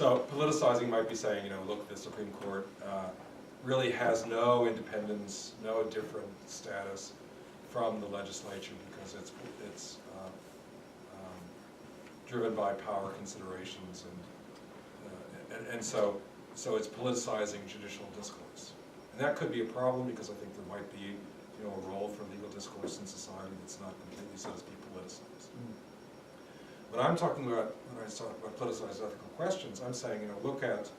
So politicizing might be saying, look, the Supreme Court really has no independence, no different status from the legislature because it's driven by power considerations, and so it's politicizing judicial discourse, and that could be a problem because I think there might be a role for legal discourse in society that's not completely so to speak politicized. When I'm talking about when I talk about politicized ethical questions, I'm saying look at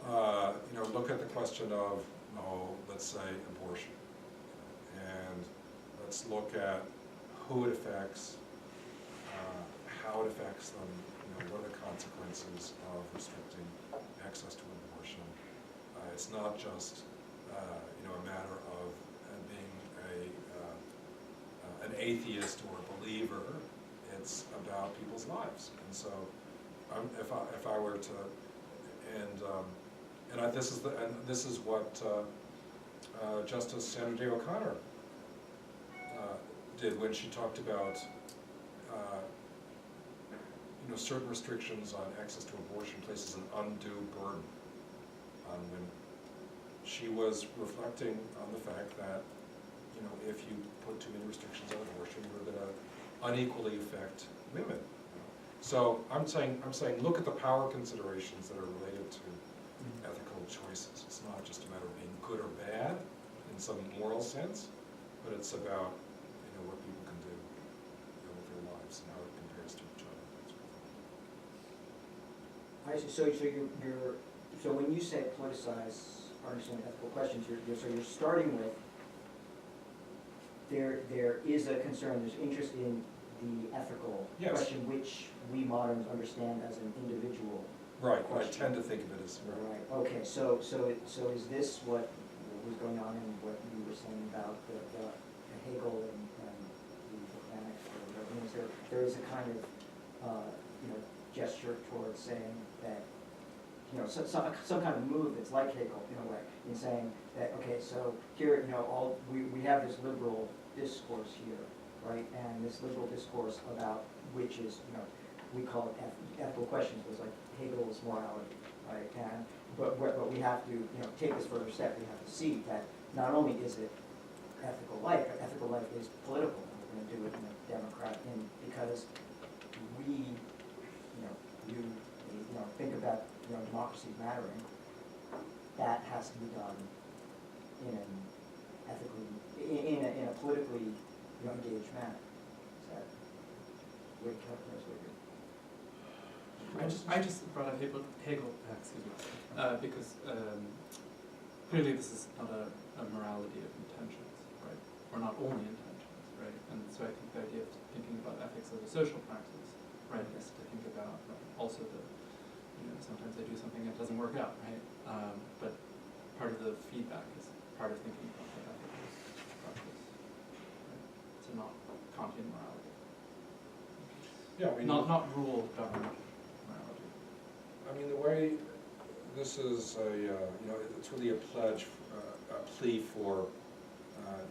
the question of let's say abortion, and let's look at who it affects. How it affects them, what are the consequences of restricting access to abortion. It's not just, a matter of being an atheist or a believer. It's about people's lives. And so, if I were to, this is what Justice Sandra Day O'Connor did when she talked about. Certain restrictions on access to abortion places an undue burden on women. She was reflecting on the fact that, if you put too many restrictions on abortion, you're going to unequally affect women. So I'm saying, look at the power considerations that are related to ethical choices. It's not just a matter of being good or bad in some moral sense, but it's about, what people can do with their lives and how it compares to each other. So when you say politicize or understand ethical questions, you're starting with there is a concern, there's interest in the ethical question, which we moderns understand as an individual. Right. Question. I tend to think of it as right. Okay. So is this what was going on in what you were saying about the Hegel and the mechanics or whatever? There is a kind of gesture towards saying that, some kind of move that's like Hegel in a way, in saying that, okay, so here, we have this liberal discourse here, right? And this liberal discourse about which is, we call it ethical questions, was like Hegel's morality, right? But we have to, take this further step. We have to see that not only is it ethical life, but ethical life is political, and we're going to do it in a democratic, because we, think about democracy mattering. That has to be done in an ethically, in a politically engaged manner. Is that way to characterize what you're? I just brought up Hegel, because clearly this is not a morality of intentions, right? Or not only intentions, right? And so I think the idea of thinking about ethics as a social practice, right, is to think about also the, sometimes I do something that doesn't work out, right? But part of the feedback is part of thinking about what ethics is practice, right? So not Kantian morality. Yeah, not rule of government morality. I mean, the way this is it's really a pledge, a plea for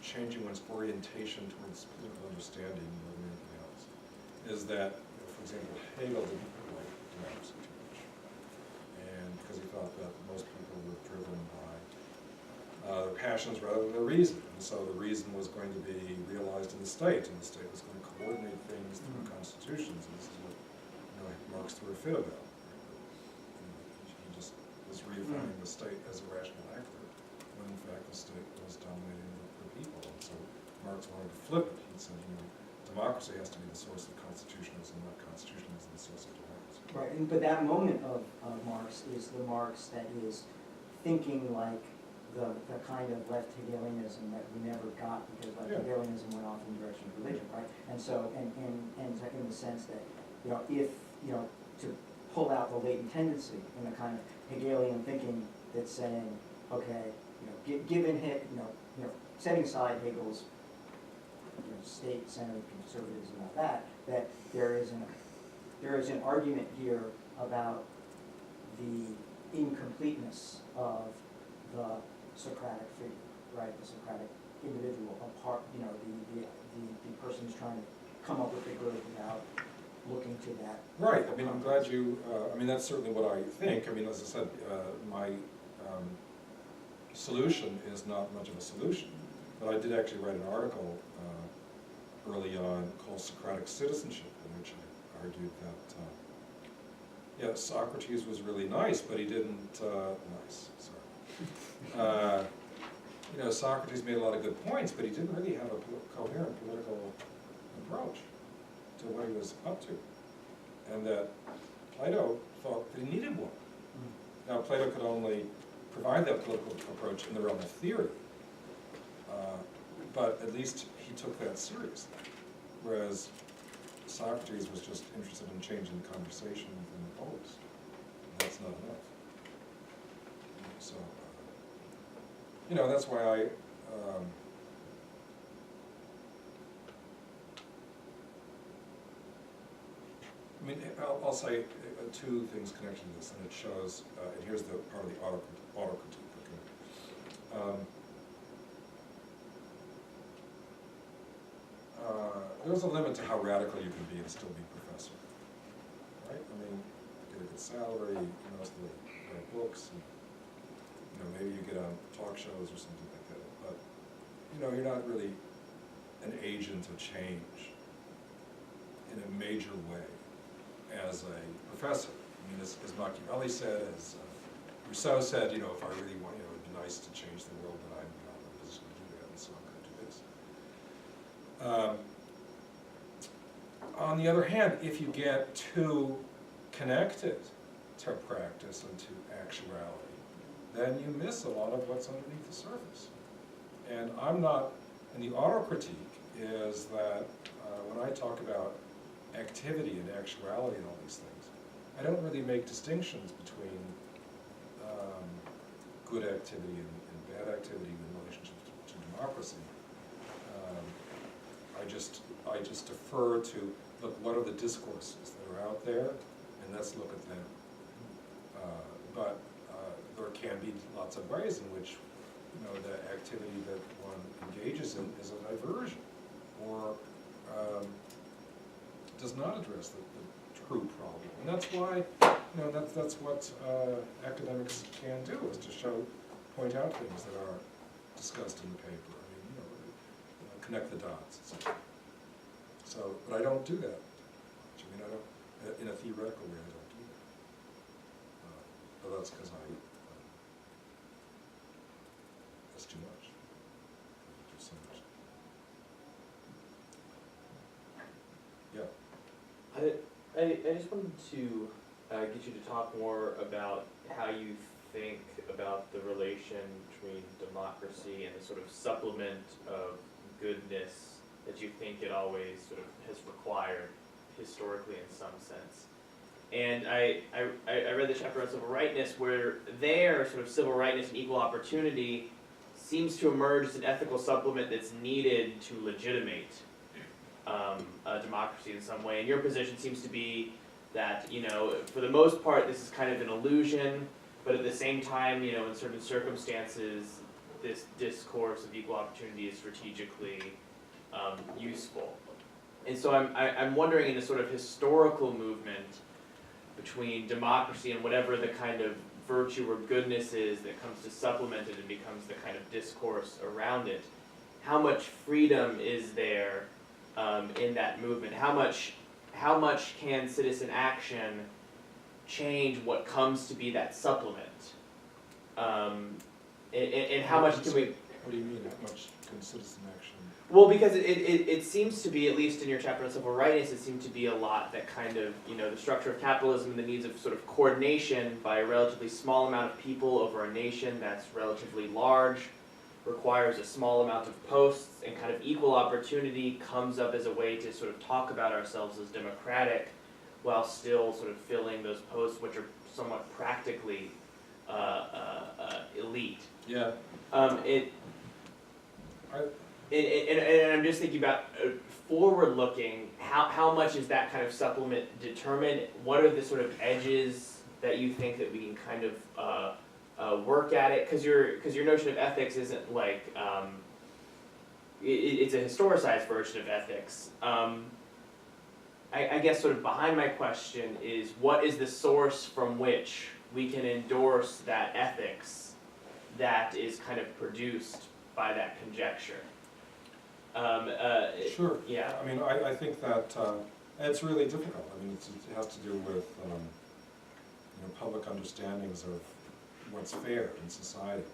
changing one's orientation towards political understanding more than anything else, is that, for example, Hegel didn't like democracy too much, and because he thought that most people were driven by their passions rather than their reason, and so the reason was going to be realized in the state, and the state was going to coordinate things through constitutions, and this is what Marx threw a fit about. He just was reaffirming the state as a rational actor, when in fact the state was dominating the people. And so Marx wanted to flip it. He said, democracy has to be the source of constitutionalism, not constitutionalism the source of democracy. Right, but that moment of Marx is the Marx that is thinking like the kind of left Hegelianism that we never got, because Hegelianism went off in the direction of religion, right? And so, and in the sense that, if, to pull out the latent tendency in the kind of Hegelian thinking that's saying, okay, given setting aside Hegel's state-centered conservatism and all that there is an argument here about the incompleteness of the Socratic figure, right? The Socratic individual, apart, the person who's trying to come up with the good without looking to that. Right, I mean, I'm glad you, I mean, that's certainly what I think. I mean, as I said, my solution is not much of a solution. But I did actually write an article early on called Socratic Citizenship, in which I argued that, yeah, Socrates was really nice, but he didn't, sorry. You know, Socrates made a lot of good points, but he didn't really have a coherent political approach to what he was up to. And that Plato thought that he needed one. Now, Plato could only provide that political approach in the realm of theory, but at least he took that seriously, whereas Socrates was just interested in changing the conversation within the polis. That's not enough. So, you know, that's why I mean, I'll say two things connected to this, and it shows, and here's the part of the auto critique. Okay. There's a limit to how radical you can be and still be a professor, right? I mean, you get a good salary, you mostly write books, and, you know, maybe you get on talk shows or something like that, but, you know, you're not really an agent of change in a major way as a professor. I mean, as Machiavelli said, as Rousseau said, you know, if I really want, you know, it'd be nice to change the world, but I'm not in a position to do that, and so I'm going to do this. On the other hand, if you get too connected to practice and to actuality, then you miss a lot of what's underneath the surface. And I'm not, and the auto-critique is that when I talk about activity and actuality and all these things, I don't really make distinctions between good activity and bad activity in relationship to democracy. I just defer to, look, what are the discourses that are out there, and let's look at them. But there can be lots of ways in which, you know, the activity that one engages in is a diversion, or does not address the true problem. And that's why, you know, that's what academics can do, is to point out things that are discussed in the paper. I mean, you know, connect the dots, etc. So, but I don't do that. I mean, I don't, in a theoretical way, I don't do that. But that's because that's too much. I do so much. Yeah. I just wanted to get you to talk more about how you think about the relation between democracy and the sort of supplement of goodness that you think it always sort of has required historically in some sense. And I read the chapter on civil rightness, where there sort of civil rightness and equal opportunity seems to emerge as an ethical supplement that's needed to legitimate a democracy in some way. And your position seems to be that, you know, for the most part, this is kind of an illusion, but at the same time, you know, in certain circumstances, this discourse of equal opportunity is strategically useful. And so I'm wondering, in a sort of historical movement between democracy and whatever the kind of virtue or goodness is that comes to supplement it and becomes the kind of discourse around it, how much freedom is there in that movement? How much can citizen action change what comes to be that supplement? And how much can we... What do you mean, how much can citizen action? Well, because it seems to be, at least in your chapter on civil rights, it seemed to be a lot that kind of, you know, the structure of capitalism and the needs of sort of coordination by a relatively small amount of people over a nation that's relatively large, requires a small amount of posts, and kind of equal opportunity comes up as a way to sort of talk about ourselves as democratic while still sort of filling those posts, which are somewhat practically elite. Yeah. And I'm just thinking about forward-looking, how much is that kind of supplement determined? What are the sort of edges that you think that we can kind of work at it? Because your notion of ethics isn't like, it's a historicized version of ethics. I guess sort of behind my question is, what is the source from which we can endorse that ethics that is kind of produced by that conjecture? Sure. Yeah. I mean, I think that it's really difficult. I mean, it has to do with public understandings of what's fair in society.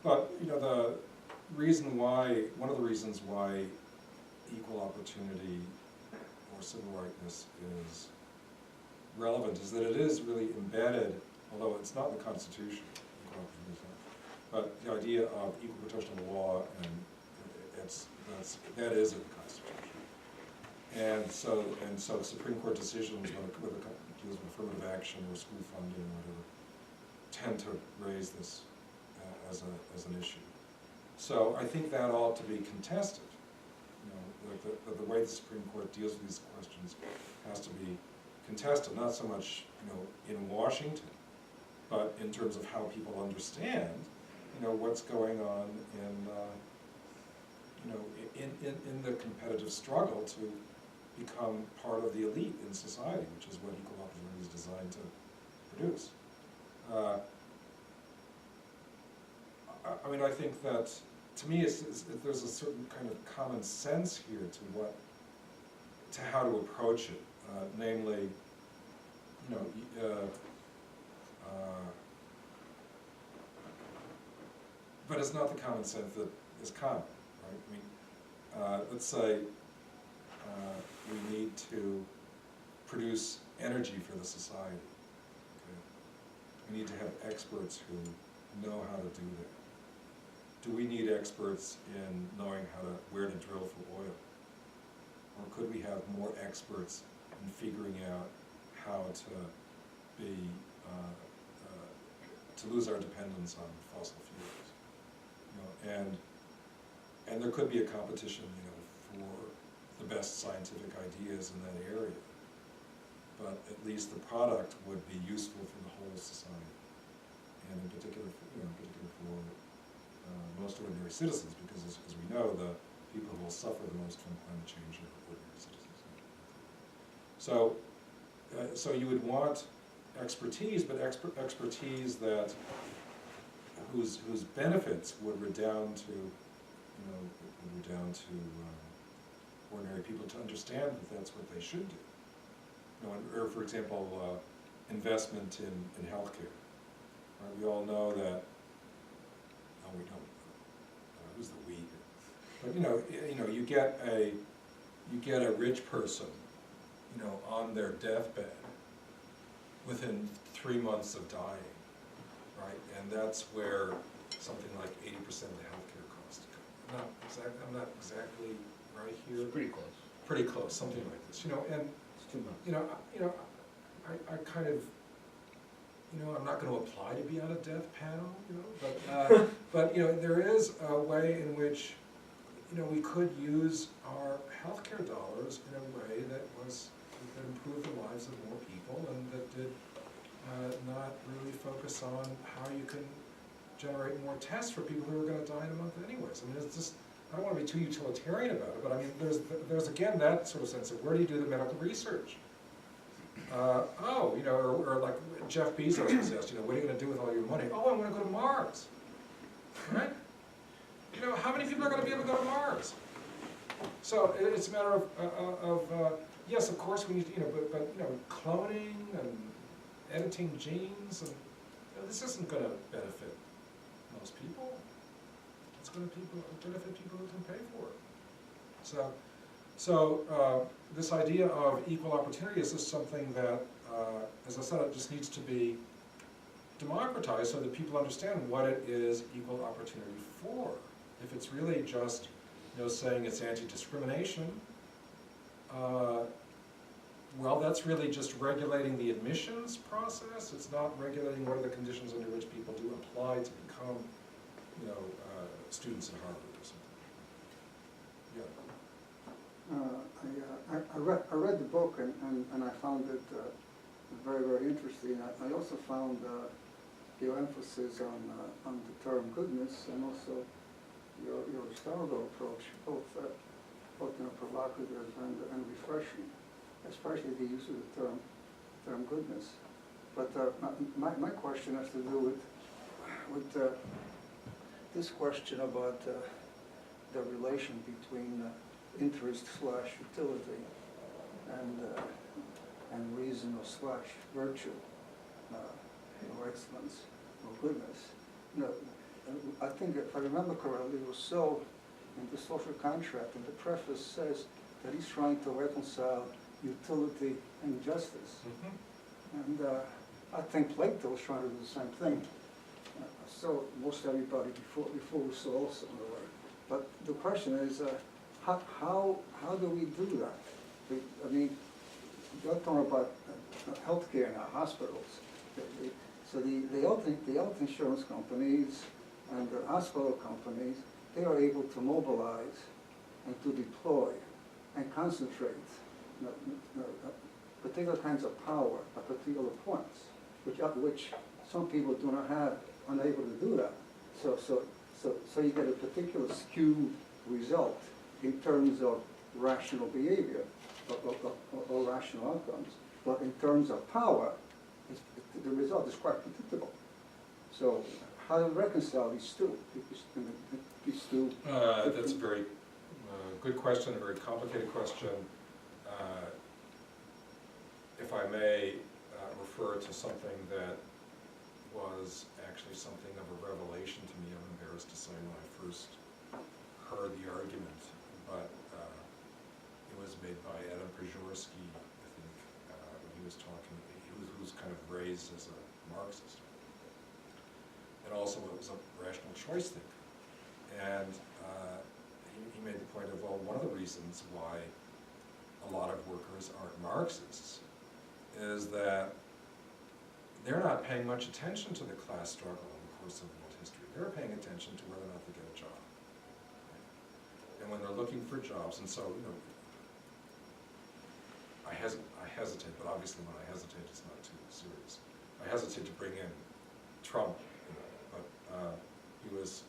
But the reason why, one of the reasons why equal opportunity or civil rightness is relevant is that it is really embedded, although it's not in the Constitution, but the idea of equal protection of the law, and that is in the Constitution. And so Supreme Court decisions, whether it deals with affirmative action or school funding or whatever, tend to raise this as an issue. So I think that ought to be contested. The way the Supreme Court deals with these questions has to be contested, not so much in Washington, but in terms of how people understand what's going on in the competitive struggle to become part of the elite in society, which is what equal opportunity is designed to produce. I mean, I think that, to me, there's a certain kind of common sense here to how to approach it, namely, but it's not the common sense that is common, right? I mean, let's say we need to produce energy for the society. Okay? We need to have experts who know how to do that. Do we need experts in knowing where to drill for oil? Or could we have more experts in figuring out how to to lose our dependence on fossil fuels? And there could be a competition, for the best scientific ideas in that area. But at least the product would be useful for the whole society, and in particular, for most ordinary citizens, because as we know, the people who will suffer the most from climate change are ordinary citizens. So you would want expertise, but expertise whose benefits would redound to ordinary people to understand that that's what they should do. Or for example, investment in healthcare. Right? We all know that. No, we don't. Who's the we here? But you get a rich person, on their deathbed within 3 months of dying, right? And that's where something like 80% of the healthcare costs come. I'm not exactly right here. It's pretty close. Pretty close, something like this. And It's 2 months. I kind of, I'm not going to apply to be on a death panel, but there is a way in which, we could use our healthcare dollars in a way that improved the lives of more people, and that did not really focus on how you can generate more tests for people who are going to die in a month anyways. I mean, it's just, I don't want to be too utilitarian about it, but I mean, there's again that sort of sense of where do you do the medical research? Or like Jeff Bezos was asked, what are you going to do with all your money? Oh, I want to go to Mars, right? How many people are going to be able to go to Mars? So it's a matter of yes, of course we need to, but cloning and editing genes, and this isn't going to benefit most people. It's going to benefit people who can pay for it. So this idea of equal opportunity is just something that, as I said, it just needs to be democratized so that people understand what it is equal opportunity for. If it's really just, saying it's anti-discrimination, well, that's really just regulating the admissions process. It's not regulating what are the conditions under which people do apply to become, students at Harvard or something. Yeah. I read the book and I found it very, very interesting. I also found your emphasis on the term goodness, and also your historical approach, both provocative and refreshing. especially the use of the term goodness. But my question has to do with this question about the relation between interest/utility and reason or /virtue, or excellence or goodness. You know, I think if I remember correctly, Rousseau in the social contract in the preface says that he's trying to reconcile utility and justice. And I think Plato was trying to do the same thing. So most everybody before Rousseau also in a way. But the question is, how do we do that? I mean, you're talking about healthcare in our hospitals. So the health insurance companies and the hospital companies, they are able to mobilize and to deploy and concentrate particular kinds of power at particular points, which some people do not have, unable to do that. So you get a particular skewed result in terms of rational behavior or rational outcomes. But in terms of power, the result is quite predictable. So how do you reconcile these two? That's a very good question, a very complicated question. If I may refer to something that was actually something of a revelation to me, I'm embarrassed to say, when I first heard the argument, but it was made by Adam Przeworski, I think, when he was talking, he was kind of raised as a Marxist. And also it was a rational choice thinker. And he made the point of, well, one of the reasons why a lot of workers aren't Marxists is that they're not paying much attention to the class struggle in the course of world history. They're paying attention to whether or not they get a job. Right? And when they're looking for jobs, and so, you know, I hesitate, but obviously when I hesitate, it's not too serious. I hesitate to bring in Trump, you know, but he was,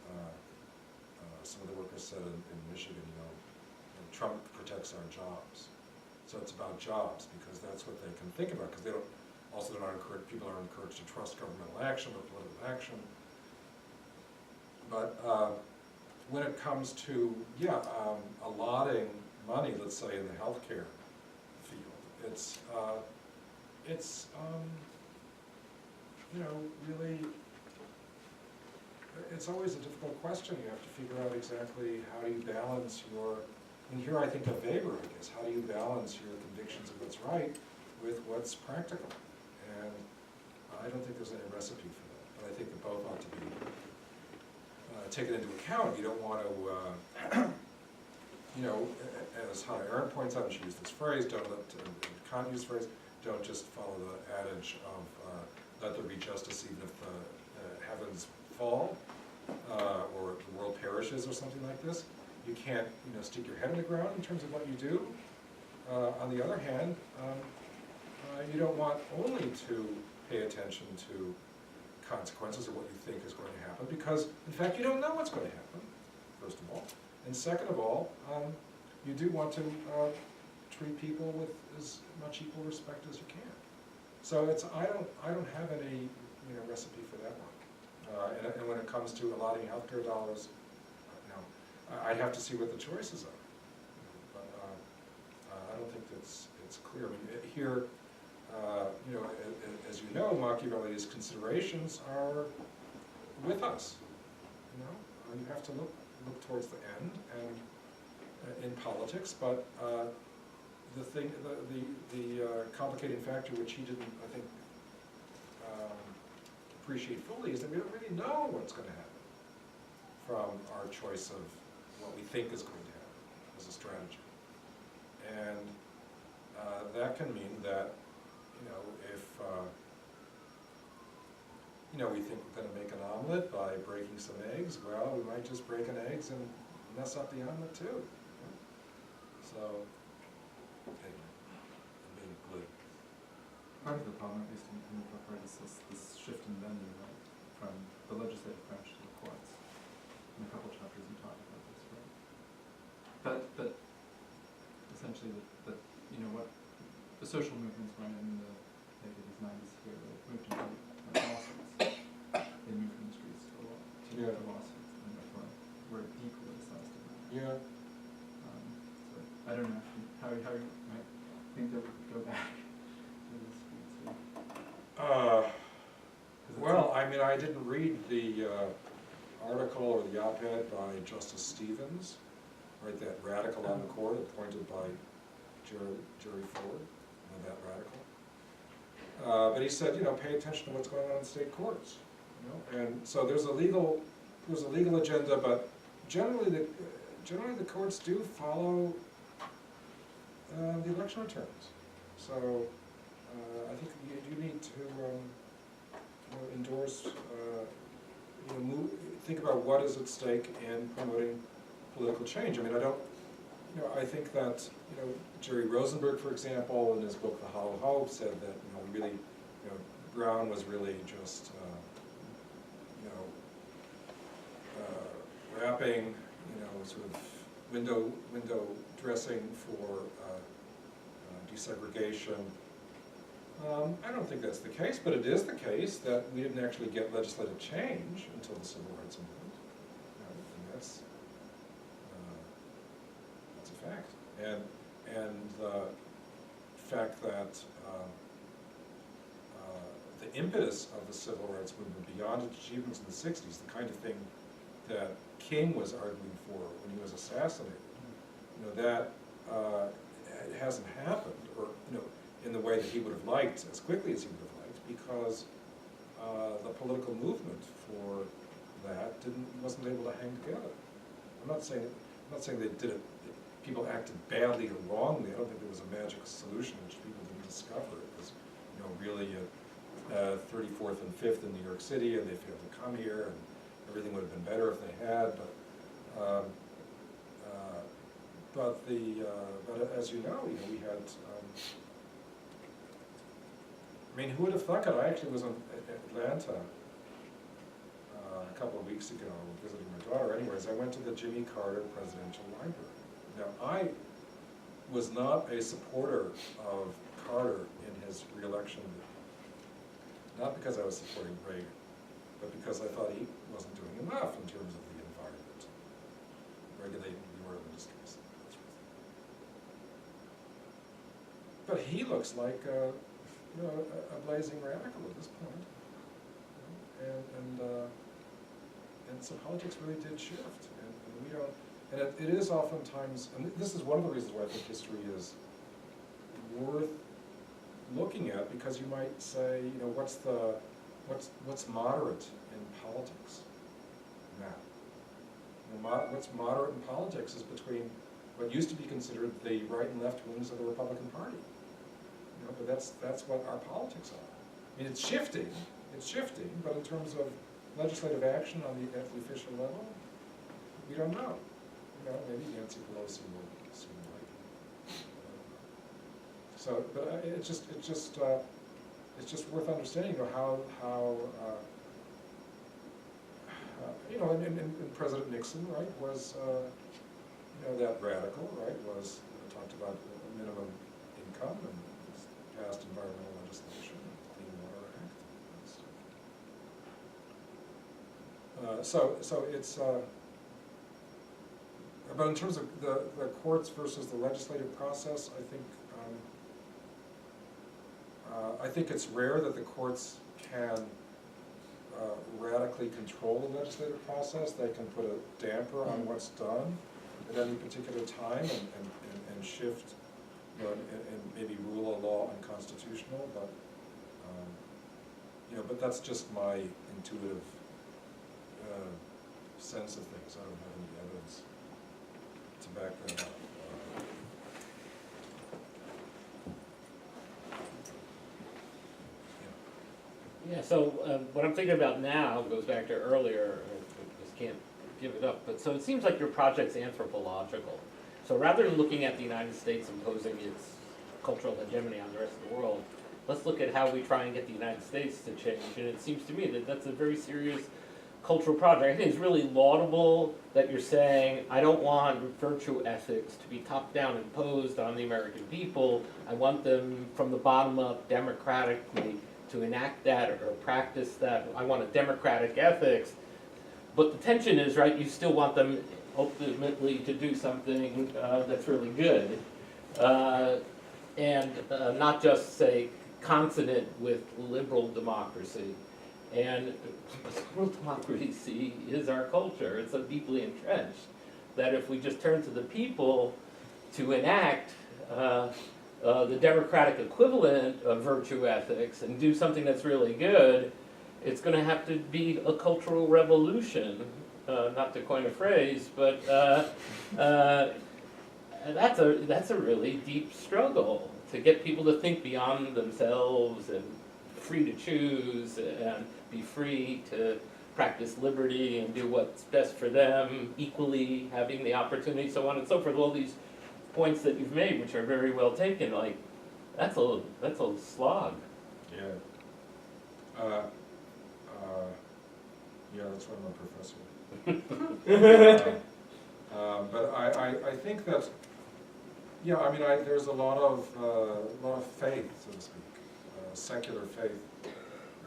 some of the workers said in Michigan, you know, Trump protects our jobs. So it's about jobs, because that's what they can think about, because they don't, also they're not encouraged, people aren't encouraged to trust governmental action or political action. But when it comes to, allotting money, let's say in the healthcare field, it's you know, really, it's always a difficult question. You have to figure out exactly how do you balance your, and here I think of Weber, I guess, how do you balance your convictions of what's right with what's practical? And I don't think there's any recipe for that, but I think that both ought to be taken into account. You don't want to, you know, as Hannah Arendt points out, and she used this phrase, Kant used the phrase, don't just follow the adage of let there be justice even if the heavens fall or the world perishes or something like this. You can't, you know, stick your head in the ground in terms of what you do. On the other hand, you don't want only to pay attention to consequences of what you think is going to happen, because in fact you don't know what's going to happen, first of all. And second of all, you do want to treat people with as much equal respect as you can. So it's, I don't have any, you know, recipe for that one. And when it comes to allotting healthcare dollars, you know, I'd have to see what the choices are. But I don't think it's clear. I mean, here, you know, as you know, Machiavelli's considerations are with us. You know, you have to look towards the end and in politics, but the thing, the complicating factor which he didn't, I think, appreciate fully is that we don't really know what's going to happen from our choice of what we think is going to happen as a strategy. And that can mean that, you know, if you know, we think we're going to make an omelet by breaking some eggs, well, we might just break an egg and mess up the omelet too. You know? So, anyway, I'm being glib. Part of the problem, at least in the book, right, is this shift in venue, right, from the legislative branch to the courts. In a couple chapters you talk about this, right? But essentially, that you know, what the social movements went in the late 80s, 90s here, like, moved into lawsuits. They moved from the streets to Yeah. lawsuits, and therefore were depoliticized. Yeah. So I don't know how you might think that we could go back to the streets here. 'Cause it's Well, I mean, I didn't read the article or the op-ed by Justice Stevens, right, that radical on the court appointed by Jerry Ford, that radical. But he said, pay attention to what's going on in state courts, and so there's a legal agenda, but generally the courts do follow the election returns. So I think you need to endorse, think about what is at stake in promoting political change. I mean, I think that, Jerry Rosenberg, for example, in his book The Hollow Hope, said that, really, Brown was really just, wrapping, sort of window dressing for desegregation. I don't think that's the case, but it is the case that we didn't actually get legislative change until the Civil Rights Movement, and that's a fact. And the fact that the impetus of the Civil Rights Movement beyond its achievements in the 60s, the kind of thing that King was arguing for when he was assassinated, that it hasn't happened, or in the way that he would have liked, as quickly as he would have liked, because the political movement for that wasn't able to hang together. I'm not saying they did it. People acted badly or wrongly. I don't think there was a magic solution which people didn't discover. It was, really at 34th and 5th in New York City, and they failed to come here, and everything would have been better if they had. But as you know, we had. I mean, who would have thought it? I actually was in Atlanta a couple of weeks ago visiting my daughter. Anyways, I went to the Jimmy Carter Presidential Library. Now, I was not a supporter of Carter in his re-election bid. Not because I was supporting Reagan, but because I thought he wasn't doing enough in terms of the environment, regulating the oil industries. But he looks like a blazing radical at this point, and so politics really did shift, and we don't. And it is oftentimes, and this is one of the reasons why I think history is worth looking at, because you might say, what's moderate in politics now? What's moderate in politics is between what used to be considered the right and left wings of the Republican Party. But that's what our politics are. I mean, it's shifting, but in terms of legislative action at the official level, we don't know. Maybe Nancy Pelosi will soon like it. So, but it's just worth understanding, how and President Nixon, right, was that radical, right, was talked about minimum income and passed environmental legislation, Clean Water Act, and stuff. So it's. But in terms of the courts versus the legislative process, I think it's rare that the courts can radically control the legislative process. They can put a damper on what's done at any particular time and shift, and maybe rule a law unconstitutional. But that's just my intuitive sense of things. I don't have any evidence to back that up. Yeah, so what I'm thinking about now goes back to earlier, I just can't give it up, but so it seems like your project's anthropological. So rather than looking at the United States imposing its cultural hegemony on the rest of the world, let's look at how we try and get the United States to change. And it seems to me that that's a very serious cultural project. I think it's really laudable that you're saying, I don't want virtue ethics to be top-down imposed on the American people. I want them from the bottom up democratically to enact that or practice that. I want a democratic ethics. But the tension is, right, you still want them ultimately to do something that's really good. And not just, say, consonant with liberal democracy. And liberal democracy is our culture. It's so deeply entrenched that if we just turn to the people to enact the democratic equivalent of virtue ethics and do something that's really good, it's going to have to be a cultural revolution, not to coin a phrase, but that's a really deep struggle to get people to think beyond themselves and free to choose and be free to practice liberty and do what's best for them, equally having the opportunity, so on and so forth. All these points that you've made, which are very well taken, like that's a slog. Yeah. Yeah, that's why I'm a professor. But I think that, yeah, I mean, there's a lot of faith, so to speak, secular faith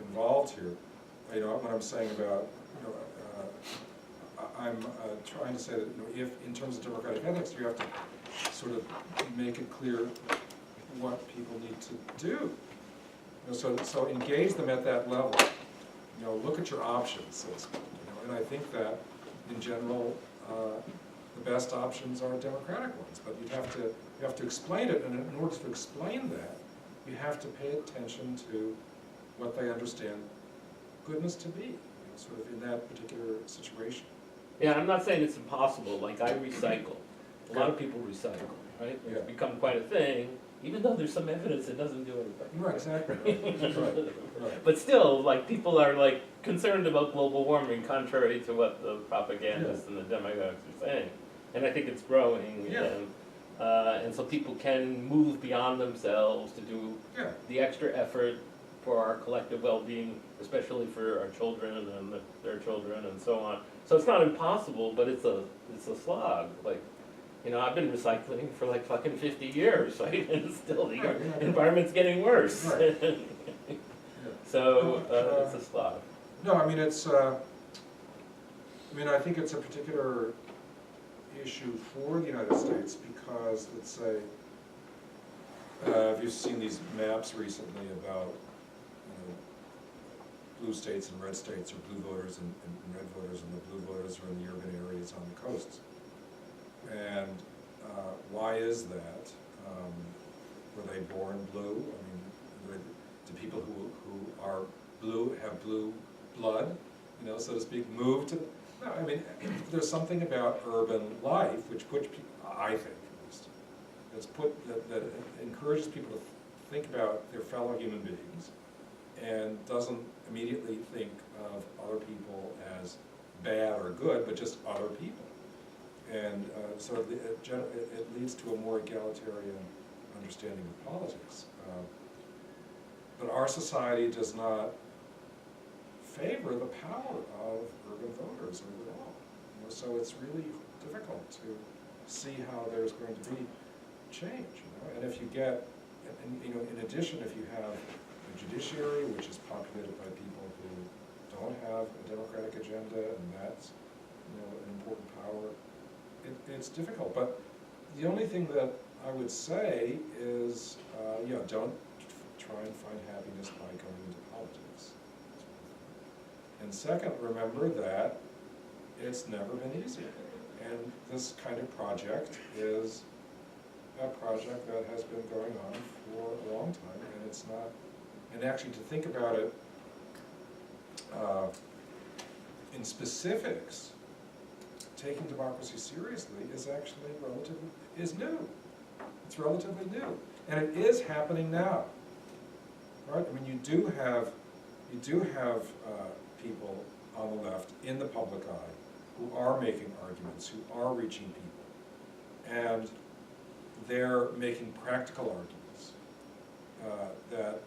involved here. You know, what I'm saying about, you know, I'm trying to say that, you know, if in terms of democratic ethics, you have to sort of make it clear what people need to do. You know, so engage them at that level. You know, look at your options, so to speak. You know, and I think that in general, the best options are democratic ones. But you have to explain it, and in order to explain that, you have to pay attention to what they understand goodness to be, you know, sort of in that particular situation. Yeah, I'm not saying it's impossible. Like, I recycle. A lot of people recycle, right? It's Yeah. become quite a thing, even though there's some evidence it doesn't do anything. Right, exactly. Right. But still, like, people are like concerned about global warming, contrary to what the propagandists and the demagogues are saying. And I think it's growing, Yeah. and so people can move beyond themselves to do Yeah. the extra effort for our collective well-being, especially for our children and their children and so on. So it's not impossible, but it's a slog. Like, you know, I've been recycling for like fucking 50 years, right? And still the Right, yeah. environment's getting worse. Right. Yeah. So it's a slog. No, I mean, it's, I think it's a particular issue for the United States because, let's say, have you seen these maps recently about, you know, blue states and red states, or blue voters and red voters, and the blue voters are in the urban areas on the coasts? And why is that? Were they born blue? I mean, do people who are blue, have blue blood, you know, so to speak, move to? No, I mean, there's something about urban life which puts people, I think at least, that encourages people to think about their fellow human beings and doesn't immediately think of other people as bad or good, but just other people. And so it leads to a more egalitarian understanding of politics. But our society does not favor the power of urban voters overall. You know, so it's really difficult to see how there's going to be change. You know? And if you get, you know, in addition, if you have a judiciary which is populated by people who don't have a democratic agenda, and that's, you know, an important power, it's difficult. But the only thing that I would say is, you know, don't try and find happiness by going into politics. And second, remember that it's never been easy. And this kind of project is a project that has been going on for a long time, and it's not, and actually to think about it in specifics, taking democracy seriously is actually new. It's relatively new. And it is happening now. Right? I mean, you do have people on the left in the public eye who are making arguments, who are reaching people. And they're making practical arguments that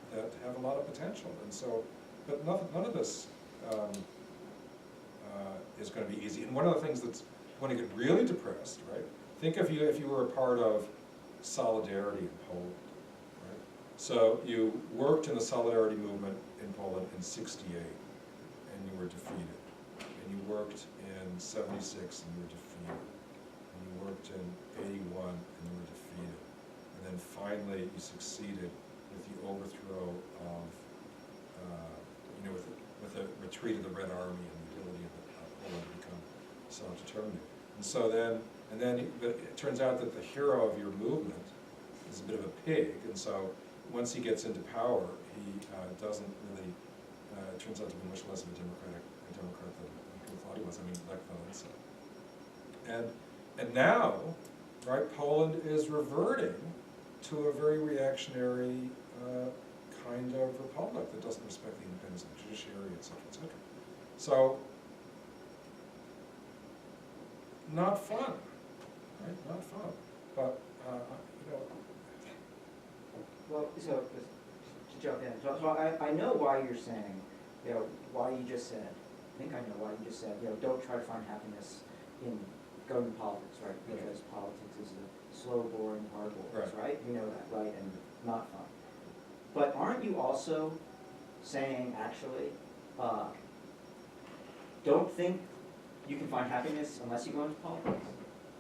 have a lot of potential. And so, but none of this is gonna be easy. And one of the things that's going to get really depressed, right? Think if you were a part of Solidarity in Poland, right? So you worked in the Solidarity movement in Poland in '68, and you were defeated. And you worked in '76, and you were defeated. And you worked in '81, and you were defeated. And then finally, you succeeded with the overthrow of, with the retreat of the Red Army and the ability of Poland to become self-determined. And so then, but it turns out that the hero of your movement is a bit of a pig, and so once he gets into power, he doesn't really, turns out to be much less of a Democrat than people thought he was. I mean, Lech Walesa. And now, right, Poland is reverting to a very reactionary kind of republic that doesn't respect the independence of the judiciary, et cetera, et cetera. So, not fun, right? Not fun. But, Well, so, to jump in, so I know why you're saying, why you just said, I think I know why you just said, don't try to find happiness in going to politics, right? Because politics is a slow, boring, hard wars, right? You know that, right? And not fun. But aren't you also saying, actually, don't think you can find happiness unless you go into politics?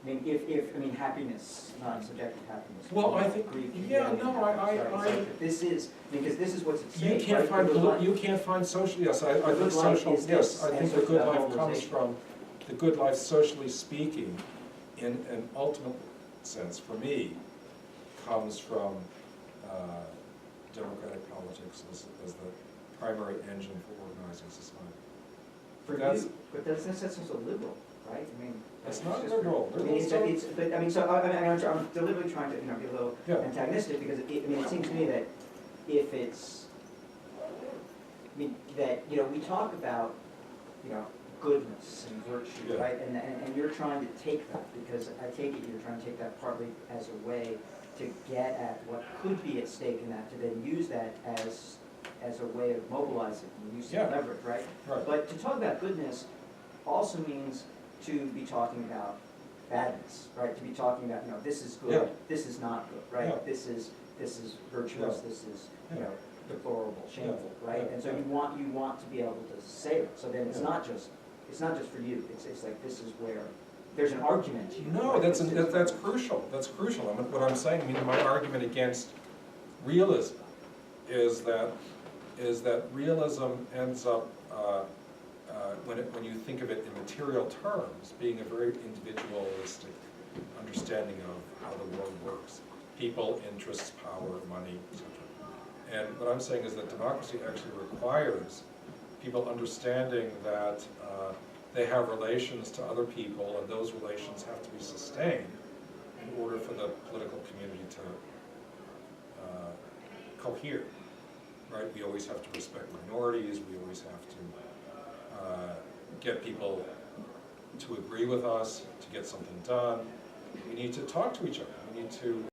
I mean, happiness, not subjective happiness. well, I think, Grief, yeah, no, This is, because this is what's at you stake, can't right? find, you can't find social, yes, I The think good life social, is yes, this, I think and the so good that life comes mobilization. from, the good life, socially speaking, in an ultimate sense, for me, comes from democratic politics as the primary engine for organizing society. For That's- you, but that's so liberal, right? I mean. It's not just- liberal. I mean, but, I mean, so, I'm deliberately trying to, be a little Yeah. antagonistic, because it seems to me that if it's, we talk about, goodness and virtue, Yeah. right? And you're trying to take that, because I take it you're trying to take that partly as a way to get at what could be at stake in that, to then use that as a way of mobilizing, and use Yeah. leverage, right? Right. But to talk about goodness also means to be talking about badness, right? To be talking about, this is good, Yeah. this is not good, right? Yeah. This is virtuous, Yeah. this is, Yeah. deplorable, shameful, right? Yeah. And so you want to be able to say it, so then it's Yeah. not just for you, it's like, this is where, there's an argument here. No, right? that's This is- that's crucial. That's crucial. What I'm saying, my argument against realism is that realism ends up when you think of it in material terms, being a very individualistic understanding of how the world works: people, interests, power, money, etc. And what I'm saying is that democracy actually requires people understanding that they have relations to other people, and those relations have to be sustained in order for the political community to cohere, right? We always have to respect minorities, we always have to get people to agree with us, to get something done. We need to talk to each other, we need to